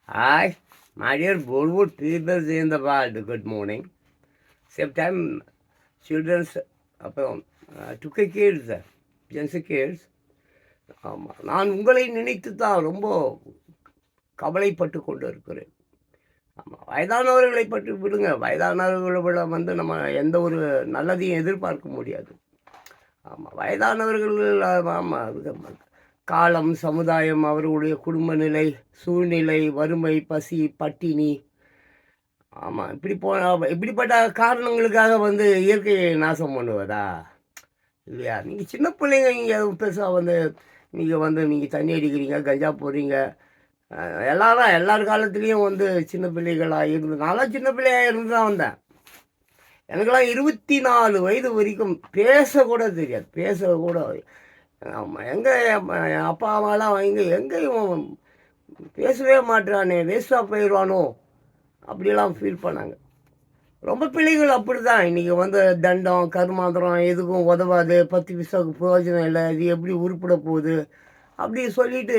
Hi, my dear Bollywood people in the world, good morning. Same time, children's அப்புறம் டுகே kids gents kids. ஆமாம், நான் உங்களை நினைத்து தான் ரொம்ப கவலைப்பட்டு கொண்டு இருக்கிறேன். ஆமாம், வயதானவர்களை பற்றி விடுங்க. வயதானவர்களை வந்து நம்ம எந்த ஒரு நல்லதையும் எதிர்பார்க்க முடியாது. ஆமாம், வயதானவர்கள் ஆமாம், காலம், சமுதாயம், அவர்களுடைய குடும்ப நிலை, சூழ்நிலை, வறுமை, பசி, பட்டினி, ஆமாம், இப்படிப்பட்ட காரணங்களுக்காக வந்து இயற்கையை நாசம் பண்ணுவதா? இல்லையா? நீங்கள் சின்ன பிள்ளைங்க, நீங்கள் பெருசாக வந்து நீங்கள் தண்ணி அடிக்கிறீங்க, கஞ்சா போடுறீங்க. எல்லார் காலத்துலேயும் வந்து சின்ன பிள்ளைகளாக இருந்து, நான்லாம் சின்ன பிள்ளையாக இருந்து தான் வந்தேன். எனக்கெல்லாம் 24 வயது வரைக்கும் பேசக்கூட தெரியாது. பேசக்கூட ஆமாம், என் அப்பா அம்மாலாம் எங்கேயும் பேசவே மாட்டுறானே, வேஸ்ட்டாக போயிடுவானோ அப்படிலாம் ஃபீல் பண்ணாங்க. ரொம்ப பிள்ளைகள் அப்படி தான். இன்றைக்கி வந்து தண்டம், கருமாந்திரம் எதுக்கும் உதவாது, 10 பைசாவுக்கு பிரயோஜனம் இல்லை, இது எப்படி உருப்பிட போகுது அப்படி சொல்லிட்டு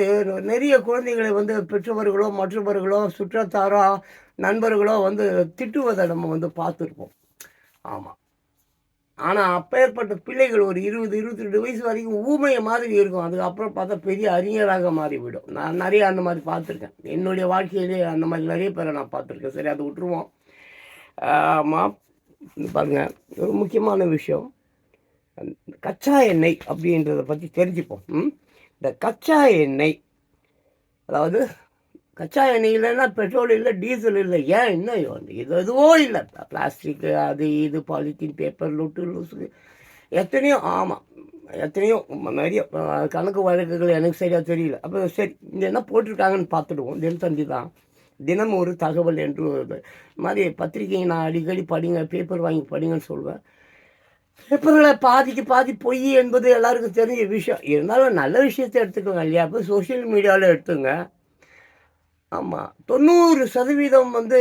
நிறைய குழந்தைகளை வந்து பெற்றவர்களோ மற்றவர்களோ சுற்றத்தாரோ நண்பர்களோ வந்து திட்டுவதை நம்ம வந்து பார்த்துருப்போம். ஆமாம், ஆனால் அப்பேற்பட்ட பிள்ளைகள் ஒரு 20-22 வயசு வரைக்கும் ஊமைய மாதிரி இருக்கும். அதுக்கப்புறம் பார்த்தா பெரிய அறிஞராக மாறிவிடும். நான் நிறைய அந்த மாதிரி பார்த்துருக்கேன். என்னுடைய வாழ்க்கையிலே அந்த மாதிரி நிறைய பேரை நான் பார்த்துருக்கேன். சரி, அதை விட்டுருவோம். ஆமாம், பாருங்கள், ஒரு முக்கியமான விஷயம், கச்சா எண்ணெய் அப்படின்றத பற்றி தெரிஞ்சுப்போம். இந்த கச்சா எண்ணெய், அதாவது கச்சா எண்ணெய் இல்லைன்னா பெட்ரோல் இல்லை, டீசல் இல்லை. ஏன் இன்னும் இது எதுவும் இல்லை. பிளாஸ்டிக்கு, அது இது, பாலித்தீன், பேப்பர், லூசு எத்தனையோ. ஆமாம், எத்தனையோ நிறைய கணக்கு வழக்குகள் எனக்கு சரியாக தெரியல. அப்போ சரி, இங்கே என்ன போட்டிருக்காங்கன்னு பார்த்துடுவோம். தினத்தந்தி தான், தினம் ஒரு தகவல் என்று மாதிரி பத்திரிகையை நான் அடிக்கடி படிங்க, பேப்பர் வாங்கி படிங்கன்னு சொல்வேன். பேப்பரில் பாதிக்கு பாதி பொய் என்பது எல்லாருக்கும் தெரிஞ்ச விஷயம். இருந்தாலும் நல்ல விஷயத்தை எடுத்துக்கோங்க இல்லையா? இப்போ சோஷியல் மீடியாவில் எடுத்துங்க. ஆமாம், 90% வந்து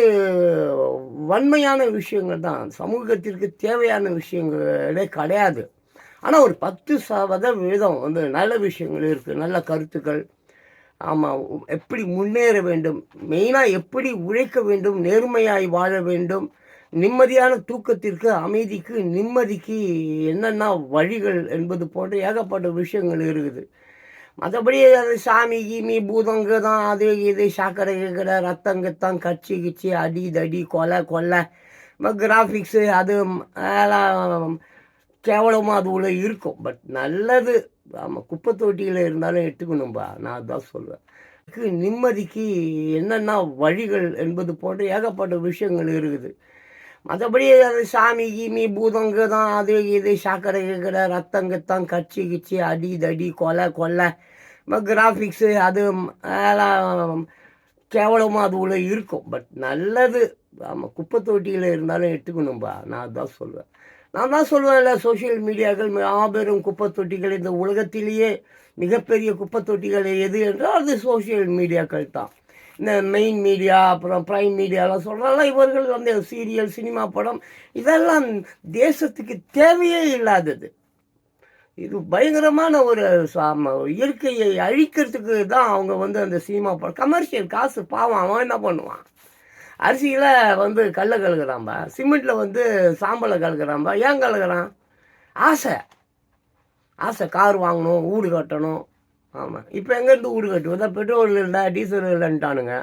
வன்மையான விஷயங்கள் தான், சமூகத்திற்கு தேவையான விஷயங்களே கிடையாது. ஆனால் ஒரு 10% வந்து நல்ல விஷயங்கள் இருக்குது, நல்ல கருத்துக்கள். ஆமாம், எப்படி முன்னேற வேண்டும், மெயினாக எப்படி உழைக்க வேண்டும், நேர்மையாய் வாழ வேண்டும், நிம்மதியான தூக்கத்திற்கு, அமைதிக்கு, நிம்மதிக்கு என்னென்ன வழிகள் என்பது போன்ற ஏகப்பட்ட விஷயங்கள் இருக்குது. மற்றபடி அது சாமி கீமி பூதங்க தான், அது இது சாக்கடை கீக்கடை ரத்தம் கித்தம் கட்சி கிச்சி அடி தடி கொலை கொள்ளை கிராஃபிக்ஸு அது எல்லாம் கேவலமாக அது உள்ள இருக்கும். பட் நல்லது. ஆமாம், குப்பை தொட்டியில் இருந்தாலும் எடுத்துக்கணும்பா, நான் அதுதான் சொல்லுவேன். நிம்மதிக்கு என்னென்ன வழிகள் என்பது போன்ற ஏகப்பட்ட விஷயங்கள் இருக்குது. மற்றபடி அது சாமி கீமி பூதங்க தான், அது இது சாக்கடை கீக்கடை ரத்தம் கித்தம் கட்சி கிச்சி அடி தடி கொலை கொள்ளை கிராஃபிக்ஸு அது எல்லாம் கேவலமாக அது உள்ள இருக்கும். பட் நல்லது. ஆமாம், குப்பை தொட்டியில் இருந்தாலும் எடுத்துக்கணும்பா, நான் அதுதான் சொல்லுவேன். நான் தான் சொல்லுவேன்ல, சோஷியல் மீடியாக்கள் மாபெரும் குப்பை தொட்டிகள். இந்த உலகத்திலேயே மிகப்பெரிய குப்பை தொட்டிகள் எது என்றால் அது சோஷியல் மீடியாக்கள் தான். இந்த மெயின் மீடியா, அப்புறம் ப்ரைம் மீடியாலாம் சொல்கிறாங்க, இவர்கள் வந்து சீரியல், சினிமா படம் இதெல்லாம் தேசத்துக்கு தேவையே இல்லாதது. இது பயங்கரமான ஒரு இயற்கையை அழிக்கிறதுக்கு தான் அவங்க வந்து அந்த சினிமா படம், கமர்ஷியல் காசு. பாவம், அவன் என்ன பண்ணுவான்? அரிசியில் வந்து கல்லை கலக்குறான்பா, சிமெண்ட்டில் வந்து சாம்பலை கலக்குறான்பா. ஏன் கலக்குறான்? ஆசை. ஆசை, கார் வாங்கணும், வீடு கட்டணும். ஆமாம், இப்போ எங்கேருந்து வீடு கட்டுவதா? பெட்ரோல் இல்லை, டீசல் இல்லைன்ட்டானுங்க.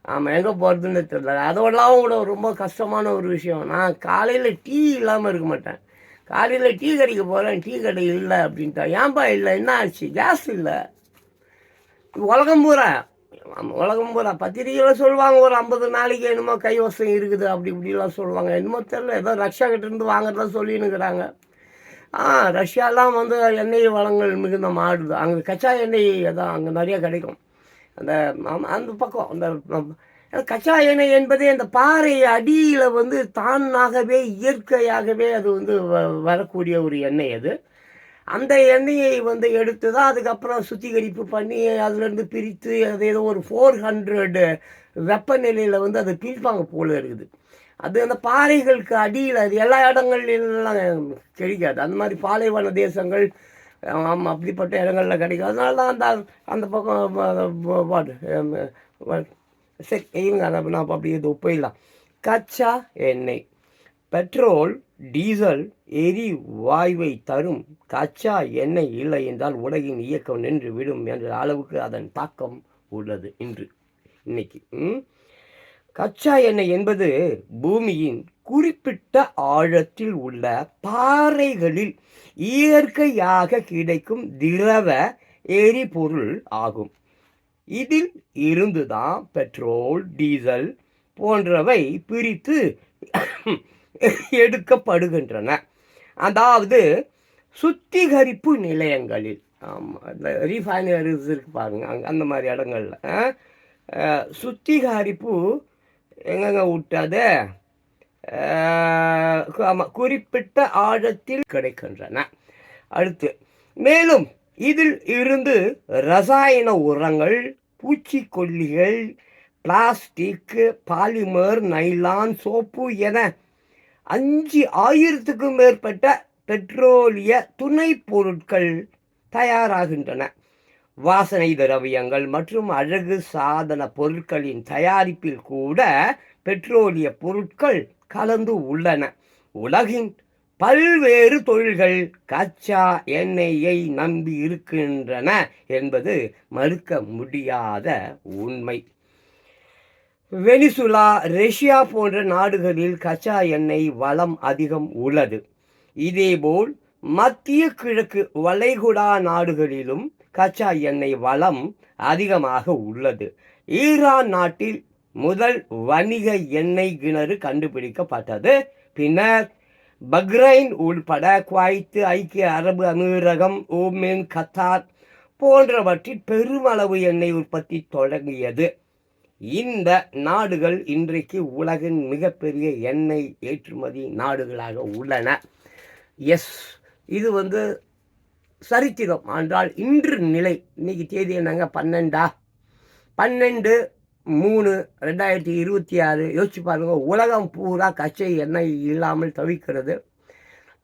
ஆமாம், எங்கே போகிறதுன்னு தெரியல. அதோடலாம் கூட ரொம்ப கஷ்டமான ஒரு விஷயம். நான் காலையில் டீ இல்லாமல் இருக்க மாட்டேன். காலையில் டீ கடைக்கு போகிறேன், டீ கடை இல்லை அப்படின்ட்டா. ஏன்பா இல்லை, என்ன ஆச்சு? கேஸ் இல்லை. உலகம் பூரா பத்திரிகையில் சொல்லுவாங்க, ஒரு 50 நாளைக்கு என்னமோ கைவசம் இருக்குது அப்படி இப்படிலாம் சொல்லுவாங்க. என்னமோ தெரியல, ஏதோ ரஷ்யா கிட்டேருந்து வாங்குறதா சொல்லின்னுக்கிறாங்க. ரஷ்யாலாம் வந்து எண்ணெய் வளங்கள் மிகுந்த மாடுது. அங்கே கச்சா எண்ணெய் தான் அங்கே நிறைய கிடைக்கும். அந்த பக்கம் அந்த கச்சா எண்ணெய் என்பதே அந்த பாறை அடியில் வந்து தானாகவே இயற்கையாகவே அது வந்து வரக்கூடிய ஒரு எண்ணெய். அது அந்த எண்ணெயை வந்து எடுத்து தான் அதுக்கப்புறம் சுத்திகரிப்பு பண்ணி அதுலேருந்து பிரித்து அது ஏதோ ஒரு 400 வெப்பநிலையில் வந்து அதை பிரிப்பாங்க போல இருக்குது. அது அந்த பாறைகளுக்கு அடியில், அது எல்லா இடங்கள்லாம் கிடைக்காது. அந்த மாதிரி பாலைவன தேசங்கள், ஆமாம், அப்படிப்பட்ட இடங்களில் கிடைக்கும். அதனால தான் அந்த பக்கம் சரி இவங்க அதை நான் அப்படி இது போயிடலாம். கச்சா எண்ணெய், பெட்ரோல், டீசல், எரிவாயுவை தரும் கச்சா எண்ணெய் இல்லை என்றால் உலகின் இயக்கம் நின்று விடும் என்ற அளவுக்கு அதன் தாக்கம் உள்ளது இன்னைக்கு. கச்சா எண்ணெய் என்பது பூமியின் குறிப்பிட்ட ஆழத்தில் உள்ள பாறைகளில் இயற்கையாக கிடைக்கும் திரவ எரிபொருள் ஆகும். இதில் இருந்துதான் பெட்ரோல், டீசல் போன்றவை பிரித்து எடுக்கப்படுகின்றன. அதாவது சுத்திகரிப்பு நிலையங்களில், இந்த ரீஃபைனரிஸ் இருக்கு பாருங்க, அந்த மாதிரி இடங்கள்ல சுத்திகரிப்பு எங்கெங்க விட்டது, குறிப்பிட்ட ஆழத்தில் கிடைக்கின்றன. அடுத்து, மேலும் இதில் இருந்து ரசாயன உரங்கள், பூச்சிக்கொல்லிகள், பிளாஸ்டிக், பாலிமர், நைலான், சோப்பு என 5000க்கும் மேற்பட்ட பெட்ரோலிய துணை பொருட்கள் தயாராகின்றன. வாசனை திரவியங்கள் மற்றும் அழகு சாதன பொருட்களின் தயாரிப்பில் கூட பெட்ரோலிய பொருட்கள் கலந்து உள்ளன. உலகின் பல்வேறு தொழில்கள் கச்சா எண்ணெயை நம்பி இருக்கின்றன என்பது மறுக்க முடியாத உண்மை. வெனிசுலா, ரஷ்யா போன்ற நாடுகளில் கச்சா எண்ணெய் வளம் அதிகம் உள்ளது. இதேபோல் மத்திய கிழக்கு வளைகுடா நாடுகளிலும் கச்சா எண்ணெய் வளம் அதிகமாக உள்ளது. ஈரான் நாட்டில் முதல் வணிக எண்ணெய் கிணறு கண்டுபிடிக்கப்பட்டது. பின்னர் பக்ரைன் உள்பட குவைத், ஐக்கிய அரபு அமீரகம், ஓமன், கத்தார் போன்றவற்றில் பெருமளவு எண்ணெய் உற்பத்தி தொடங்கியது. இந்த நாடுகள் இன்றைக்கு உலகின் மிகப்பெரிய எண்ணெய் ஏற்றுமதி நாடுகளாக உள்ளன. எஸ், இது சரித்திரம். என்றால் இன்று நிலை, இன்னைக்கு தேதி என்னங்க, 12/3/2026. யோசிச்சு பாருங்க, உலகம் பூரா கச்சை எண்ணெய் இல்லாமல் தவிக்கிறது.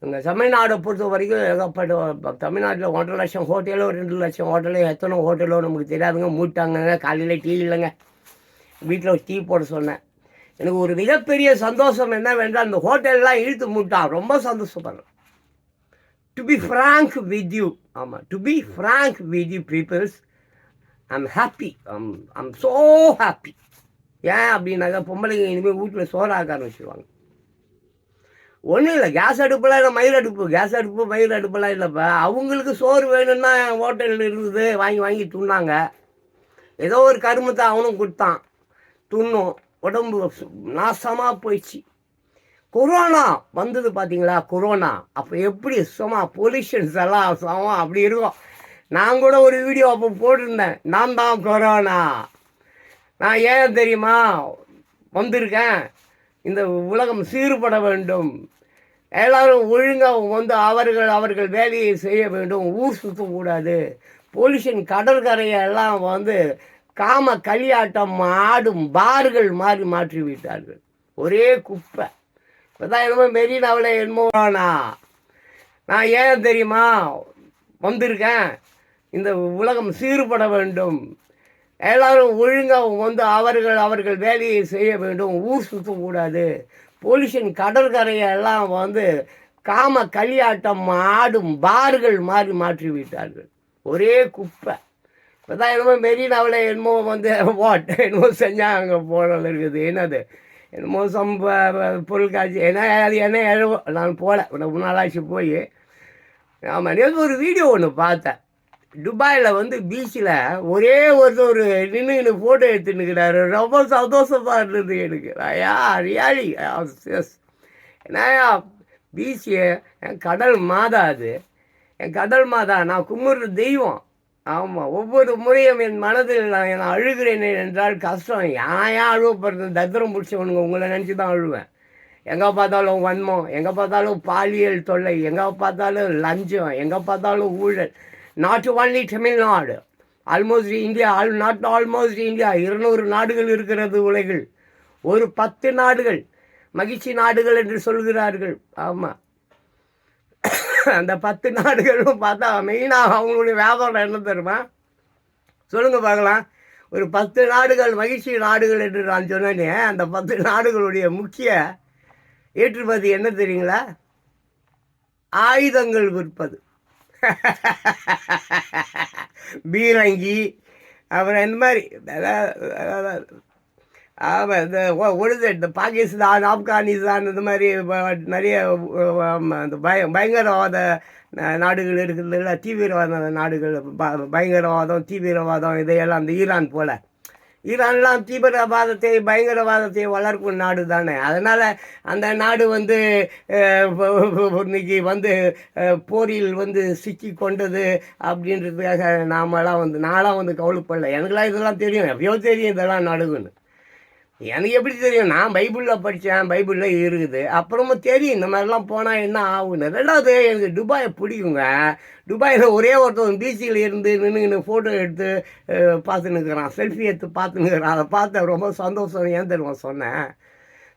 இங்கே தமிழ்நாடை பொறுத்த வரைக்கும் ஏகப்பட்ட, தமிழ்நாட்டில் 1.5 லட்சம் ஹோட்டலோ 2 லட்சம் ஹோட்டலோ எத்தனை ஹோட்டலோ நமக்கு தெரியாதுங்க, மூட்டாங்க. காலையில் டீ இல்லைங்க, வீட்டில் டீ போட சொன்னேன். எனக்கு ஒரு மிகப்பெரிய சந்தோஷம் என்னவென்றால் அந்த ஹோட்டல்லாம் இழுத்து மூட்டான். ரொம்ப சந்தோஷப்படுறேன். To be frank with you, to be frank with you peoples, I'm happy. I'm so happy. ஏன் அப்படின்னாக்கா, பொம்பளைங்க இனிமேல் வீட்டில் சோறாக்க ஆரம்பிச்சிருவாங்க. ஒன்றும் இல்லை, கேஸ் அடுப்பெல்லாம் இல்லை, மயில் அடுப்புலாம் இல்லைப்பா. அவங்களுக்கு சோறு வேணும்னா ஹோட்டலில் இருந்தது, வாங்கி துண்ணாங்க. ஏதோ ஒரு கருமத்தை அவனும் கொடுத்தான், துண்ணும், உடம்பு நாசமாக போயிடுச்சு. கொரோனா வந்தது பார்த்தீங்களா, கொரோனா அப்போ எப்படி பொல்யூஷன்ஸ் எல்லாம் அப்படி இருக்கும். நான் கூட ஒரு வீடியோ அப்போ போட்டிருந்தேன், நான் தான் கொரோனா. நான் ஏன் தெரியுமா வந்திருக்கேன், இந்த உலகம் சீர்பட வேண்டும், எல்லாரும் ஒழுங்காக அவர்கள் வேலையை செய்ய வேண்டும், ஊர் சுற்றக்கூடாது, பொல்யூஷன் கடற்கரையெல்லாம் காம களியாட்டம் ஆடும் பார்கள் மாற்றி விட்டார்கள், ஒரே குப்பை. இப்போதான் என்னமோ மெரினாவில் என்னமோனா. நான் ஏன் தெரியுமா வந்திருக்கேன், இந்த உலகம் சீர்பட வேண்டும், எல்லாரும் ஒழுங்காக அவர்கள் வேலையை செய்ய வேண்டும், ஊர் சுற்றக்கூடாது, பொல்யூஷன் கடற்கரையெல்லாம் காம களியாட்டம் ஆடும் பார்கள் மாற்றி விட்டார்கள், ஒரே குப்பை. இப்போதான் என்னமோ மெரினாவில் என்னமோ என்னமோ செஞ்சாங்க போல இருக்குது. என்னது என்னமோ பொருட்காட்சி அது என்ன எழுவோ, நான் போகல, முன்னாளாச்சு போய். ஆமாம், நேற்று ஒரு வீடியோ ஒன்று பார்த்தேன். துபாயில் பீச்சில் ஒரே ஒருத்தர் நின்று ஃபோட்டோ எடுத்துன்னுக்கிறாரு. ரொம்ப சந்தோஷமாக இருந்தது எனக்கு. Really yes. ஏன்னாயா பீச்சு என் கடல் மாதா, அது என் கடல் மாதா, நான் கும்பிட்ற தெய்வம். ஆமாம், ஒவ்வொரு முறையும் என் மனதில் நான் அழுகிறேன் என்றால் கஷ்டம். ஏன் அழுவப்படுறது, தத்திரம் பிடிச்சவனுங்க, உங்களை நினச்சி தான் அழுவேன். எங்கே பார்த்தாலும் வன்மம், எங்கே பார்த்தாலும் பாலியல் தொல்லை, எங்கே பார்த்தாலும் லஞ்சம், எங்கே பார்த்தாலும் ஊழல். Not only Tamil Nadu, almost India, not almost India, 200 நாடுகள் இருக்கிறது உலகில். ஒரு 10 நாடுகள் மகிழ்ச்சி நாடுகள் என்று சொல்கிறார்கள். ஆமாம், அந்த 10 நாடுகளும் பார்த்தா மெயினாக அவங்களுடைய வியாபாரம் என்ன தெரியுமா? சொல்லுங்கள் பார்க்கலாம். ஒரு 10 நாடுகள் மகிழ்ச்சி நாடுகள் என்று நான் சொன்னேனே, அந்த 10 நாடுகளுடைய முக்கிய ஏற்றுமதி என்ன தெரியுங்களா? ஆயுதங்கள் விற்பது. பீரங்கி, அப்புறம் இந்த மாதிரி ஆமாம். இந்த ஒழுது இந்த பாகிஸ்தான், ஆப்கானிஸ்தான் இந்த மாதிரி நிறைய இந்த பயங்கரவாத நாடுகள் இருக்குதுல்ல, தீவிரவாத நாடுகள், பயங்கரவாதம், தீவிரவாதம் இதையெல்லாம் அந்த ஈரான் போல். ஈரான்லாம் தீவிரவாதத்தை பயங்கரவாதத்தை வளர்க்கும் நாடு தானே. அதனால் அந்த நாடு வந்து இன்னைக்கு வந்து போரில் வந்து சிக்கி கொண்டது அப்படின்றதுக்காக நான்லாம் வந்து கவலைப்படல. எனக்குலாம் இதெல்லாம் தெரியும், எப்பயோ தெரியும் இதெல்லாம் நடக்குன்னு. எனக்கு எப்படி தெரியும்? நான் பைபிளில் படித்தேன், பைபிளில் இருக்குது. அப்புறமும் தெரியும் இந்த மாதிரிலாம் போனால் என்ன ஆகுன்னு. ரெண்டாவது எனக்கு துபாயை பிடிக்குங்க. துபாயில் ஒரே ஒருத்தவங்க பீச்சில் இருந்து நின்று ஃபோட்டோ எடுத்து பார்த்துன்னு இருக்கிறான், செல்ஃபி எடுத்து பார்த்துன்னு இருக்கிறான். அதை பார்த்த ரொம்ப சந்தோஷம். ஏன் தெரியுமா சொன்னேன்?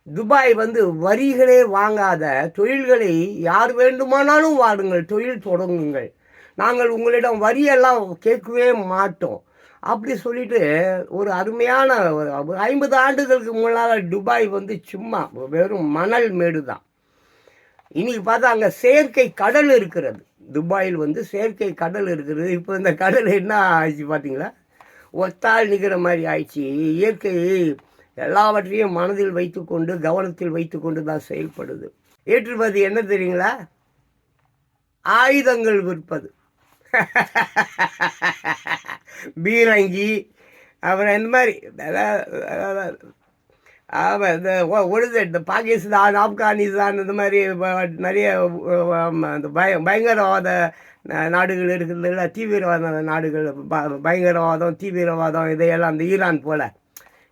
துபாய் வந்து வரிகளே வாங்காத தொழில்களை யார் வேண்டுமானாலும் வாடுங்கள், தொழில் தொடங்குங்கள், நாங்கள் உங்களிடம் வரியெல்லாம் கேட்கவே மாட்டோம் அப்படி சொல்லிட்டு ஒரு அருமையான 50 ஆண்டுகளுக்கு முன்னால் துபாய் வந்து சும்மா வெறும் மணல் மேடு தான். இன்னைக்கு பார்த்தா அங்கே செயற்கை கடல் இருக்கிறது. துபாயில் வந்து செயற்கை கடல் இருக்கிறது. இப்போ இந்த கடல் என்ன ஆயிடுச்சு பார்த்தீங்களா? ஒத்தால் நிற்கிற மாதிரி ஆயிடுச்சு. இயற்கை எல்லாவற்றையும் மனதில் வைத்துக்கொண்டு கவனத்தில் வைத்துக்கொண்டு தான் செயல்படுது. ஏற்றுமதி என்ன தெரியுங்களா? ஆயுதங்கள் விற்பது. பீரங்கி, அப்புறம் இந்த மாதிரி ஆமாம். இந்த ஒழுது இந்த பாகிஸ்தான், ஆப்கானிஸ்தான் இந்த மாதிரி நிறைய இந்த பயங்கரவாத நாடுகள் இருக்குதுல்ல, தீவிரவாத நாடுகள், பயங்கரவாதம், தீவிரவாதம் இதையெல்லாம் அந்த ஈரான் போல்.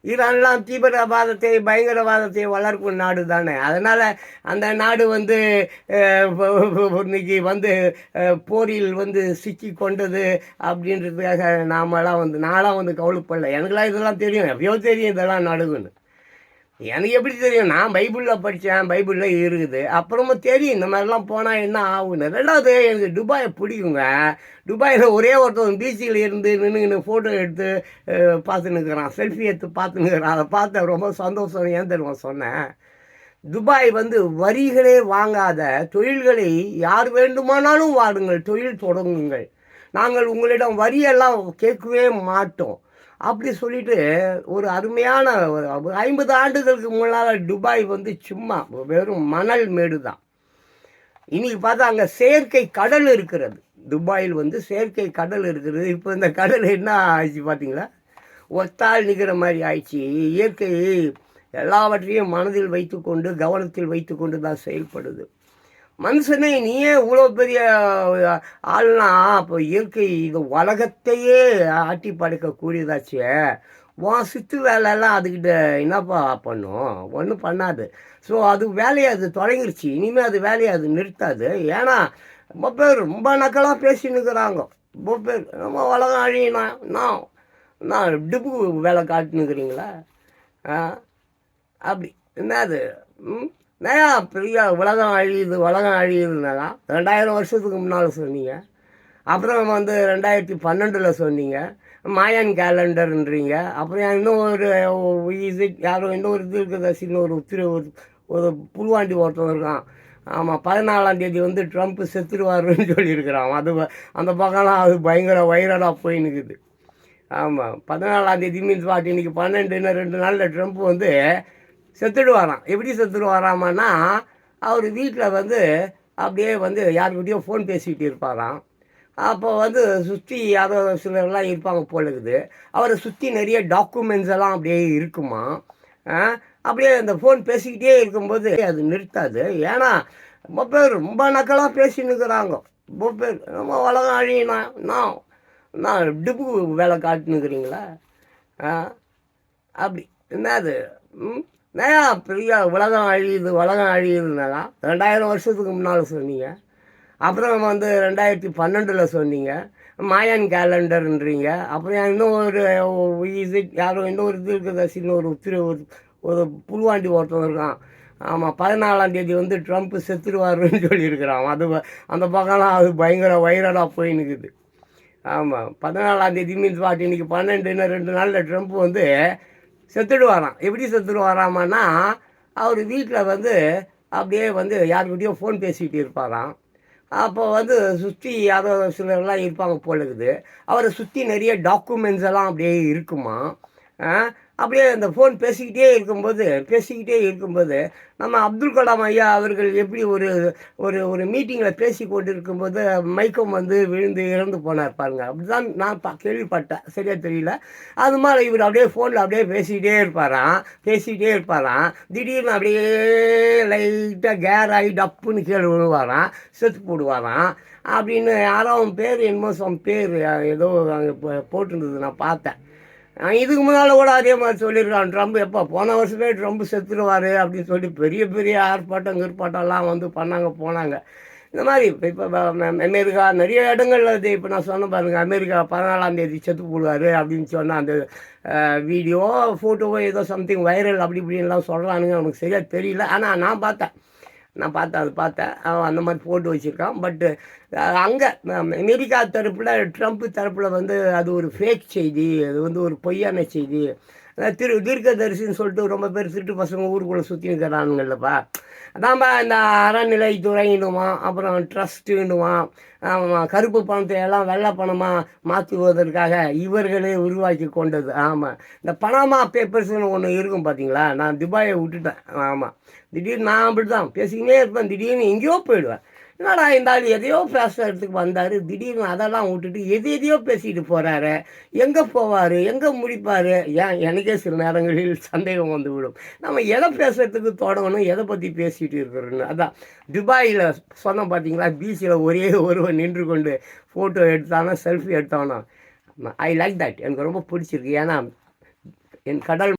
ஈரான்லாம் தீவிரவாதத்தை பயங்கரவாதத்தை வளர்க்கும் நாடு தானே. அதனால் அந்த நாடு வந்து இன்னைக்கு வந்து போரில் வந்து சிக்கி கொண்டது அப்படின்றதுக்காக நான்லாம் வந்து கவலைப்படல. எனக்குலாம் இதெல்லாம் தெரியும், எப்பயோ தெரியும் இதெல்லாம் நடக்குன்னு. எனக்கு எப்படி தெரியும்? நான் பைபிளில் படித்தேன், பைபிளில் இருக்குது. அப்புறமும் தெரியும் இந்த மாதிரிலாம் போனால் என்ன ஆகுன்னு. ரெண்டாவது எனக்கு துபாயை பிடிக்குங்க. துபாயில் ஒரே ஒருத்தவங்க பீச்சில் இருந்து நின்று ஃபோட்டோ எடுத்து பார்த்துன்னு இருக்கிறான், செல்ஃபி எடுத்து பார்த்துன்னு இருக்கிறான். அதை பார்த்த ரொம்ப சந்தோஷம். ஏன் தெரியுமா சொன்னேன்? துபாய் வந்து வரிகளே வாங்காத தொழில்களை யார் வேண்டுமானாலும் வாடுங்கள், தொழில் தொடங்குங்கள், நாங்கள் உங்களிடம் வரியெல்லாம் கேட்கவே மாட்டோம் அப்படி சொல்லிட்டு ஒரு அருமையான 50 ஆண்டுகளுக்கு முன்னால் துபாய் வந்து சும்மா வெறும் மணல் மேடு தான். இன்னைக்கு பார்த்தா அங்கே செயற்கை கடல் இருக்கிறது. துபாயில் வந்து செயற்கை கடல் இருக்கிறது. இப்போ இந்த கடல் என்ன ஆயிடுச்சு பார்த்தீங்களா? ஒத்தால் நிற்கிற மாதிரி ஆயிடுச்சு. இயற்கை எல்லாவற்றையும் மனதில் வைத்துக்கொண்டு கவனத்தில் வைத்துக்கொண்டு தான் செயல்படுது. மனுஷனே நீயே இவ்வளோ பெரிய ஆள்னா அப்போ இயற்கை இது உலகத்தையே ஆட்டி படைக்கக்கூடியதாச்சே. உன் சித்து வேலையெல்லாம் அதுக்கிட்ட என்னப்பா பண்ணும்? ஒன்றும் பண்ணாது. ஸோ அது வேலையை அது தொடங்கிருச்சு. இனிமேல் அது வேலையை அது நிறுத்தாது. ஏன்னா ரொம்ப பேர் ரொம்ப நக்கலாக பேசின்னு இருக்கிறாங்க. ரொம்ப பேர் நம்ம உலகம் அழியினா நான் டிப்பு வேலை காட்டுனுக்கிறீங்களா? அப்படி என்னது நயா பெரிய உலகம் அழியுதுன்னா 2000 வருஷத்துக்கு முன்னால் சொன்னீங்க. அப்புறம் வந்து 2012 சொன்னீங்க. மாயன் கேலண்டர்ன்றீங்க. அப்புறம் இன்னும் ஒரு யாரும் இன்னொரு இது இருக்குது, இன்னொரு ஒரு புல்வாண்டி ஒருத்தன் இருக்கான். ஆமாம், 14ஆம் தேதி வந்து ட்ரம்ப் செத்துருவாருன்னு சொல்லியிருக்கிறான். அது அந்த பக்கம்லாம் அது பயங்கர வைரலாக போய் நிற்குது. ஆமாம், 14ஆம் தேதி மீன்ஸ் வாட்டி இன்றைக்கி 12 2 நாளில் ட்ரம்ப் வந்து செத்துடுவாராம். எப்படி செத்துடுவாராமான்னா அவர் வீட்டில் வந்து அப்படியே வந்து யாருக்கிட்டையும் ஃபோன் பேசிக்கிட்டு இருப்பாராம். அப்போ வந்து சுற்றி யாரோ சிலர்லாம் இருப்பாங்க போல இருக்குது. அவரை சுற்றி நிறைய டாக்குமெண்ட்ஸ் எல்லாம் அப்படியே இருக்குமா. அப்படியே அந்த ஃபோன் பேசிக்கிட்டே இருக்கும்போது அது நிறுத்தாது. ஏன்னா ரொம்ப பேர் ரொம்ப நக்கலாக பேசின்னு இருக்கிறாங்க. ரொம்ப பேர் நம்ம உலகம் அழியினா நான் டிப்பு வேலை காட்டுனுக்கிறீங்களா? அப்படி என்னது நயா பெரிய உலகம் அழியுதுன்னா 2000 வருஷத்துக்கு முன்னால் சொன்னீங்க. அப்புறம் வந்து 2012 சொன்னீங்க. மாயன் கேலண்டர்ன்றீங்க. அப்புறம் இன்னும் ஒரு யாரும் இன்னொரு இது இருக்குது, இன்னொரு ஒரு புல்வாண்டி ஒருத்தன் இருக்கான். ஆமாம், 14ஆம் தேதி வந்து ட்ரம்ப் செத்துருவாருன்னு சொல்லியிருக்கிறான். அது அந்த பக்கம்லாம் அது பயங்கர வைரலாக போய் நிற்குது. ஆமாம், 14ஆம் தேதி மீன்ஸ் வாட், இன்னைக்கு 12, இன்னும் 2 நாளில் ட்ரம்ப் வந்து செத்துடுவாராம். எப்படி செத்துடுவாராமான்னா, அவர் வீட்டில் வந்து அப்படியே வந்து யார்கிட்டயோ ஃபோன் பேசிக்கிட்டு இருப்பாராம். அப்போ வந்து சுற்றி யாரோ சிலர்லாம் இருப்பாங்க போல இருக்குது. அவரை சுற்றி நிறைய டாக்குமெண்ட்ஸ் எல்லாம் அப்படியே இருக்குமா. ஆ, அப்படியே அந்த ஃபோன் பேசிக்கிட்டே இருக்கும்போது நம்ம அப்துல் கலாம் ஐயா அவர்கள் எப்படி ஒரு ஒரு ஒரு மீட்டிங்கில் பேசி கொண்டு இருக்கும்போது மயக்கம் வந்து விழுந்து இறந்து போனார் பாருங்க. அப்படிதான் நான் கேள்விப்பட்டேன், சரியா தெரியல. அது மாதிரி இவர் அப்படியே ஃபோனில் அப்படியே பேசிக்கிட்டே இருப்பாராம். திடீர்னு அப்படியே லைட்டாக கேர் ஆகி டப்புன்னு கீழே விழுவாராம், செத்து போடுவாராம். அப்படின்னு யாரோ அவன் பேர் என்னமோ பேர் ஏதோ அங்கே போட்டிருந்தது, நான் பார்த்தேன். இதுக்கு முன்னால் கூட அதே மாதிரி சொல்லியிருக்கான் ட்ரம்ப். எப்போ போன வருஷமே ட்ரம்ப் செத்துருவார் அப்படின்னு சொல்லி பெரிய பெரிய ஆர்ப்பாட்டம்லாம் வந்து போனாங்க. இந்த மாதிரி இப்போ அமெரிக்கா நிறைய இடங்கள்ல இது இப்போ நான் சொன்ன பாருங்கள், அமெரிக்கா 14ஆம் தேதி செத்து போடுவார் அப்படின்னு சொன்னால் அந்த வீடியோ ஃபோட்டோவோ ஏதோ சம்திங் வைரல் அப்படி இப்படின்லாம் சொல்கிறானுங்க. நமக்கு சரியாக தெரியல. ஆனால் நான் பார்த்தேன் அவன் அந்த மாதிரி போட்டு வச்சுருக்கான். பட்டு அங்கே அமெரிக்கா தரப்பில் ட்ரம்ப் தரப்பில் வந்து அது ஒரு ஃபேக் செய்தி, அது வந்து ஒரு பொய்யான செய்தி. தீர்க்கதரிசின்னு சொல்லிட்டு ரொம்ப பேர் திருட்டு பசங்க ஊருக்குள்ளே சுற்றி இருக்கிறானுங்கல்லப்பா. அதான்ப்பா இந்த அறநிலைத்துறைன்னுவான், அப்புறம் ட்ரஸ்ட்டுன்னுவான், கருப்பு பணத்தை எல்லாம் வெள்ளை பணமாக மாற்றுவதற்காக இவர்களே உருவாக்கி கொண்டது. ஆமாம், இந்த பனாமா பேப்பர்ஸ்னு ஒன்று இருக்கும் பார்த்தீங்களா. நான் துபாயை விட்டுட்டேன். ஆமாம், திடீர்னு நான் அப்படி தான் பேசிக்கினே இருப்பேன், திடீர்னு எங்கேயோ போயிடுவேன். என்னடா இந்த ஆள் எதையோ பேசுறதுக்கு வந்தார், திடீர்னு அதெல்லாம் விட்டுட்டு எதையோ பேசிட்டு போகிறாரு. எங்கே போவார், எங்கே முடிப்பார்? எனக்கே சில நேரங்களில் சந்தேகம் வந்து விடும். நம்ம எதை பேசுறதுக்கு தொடங்கணும், எதை பற்றி பேசிகிட்டு இருக்கிறோன்னு. அதான் துபாயில் சொன்னோம் பார்த்தீங்களா, பீச்சில் ஒரே ஒருவன் நின்று கொண்டு ஃபோட்டோ எடுத்தானோ செல்ஃபி எடுத்தானோ. I like that. எனக்கு ரொம்ப பிடிச்சிருக்கு. ஏன்னா என் கடல்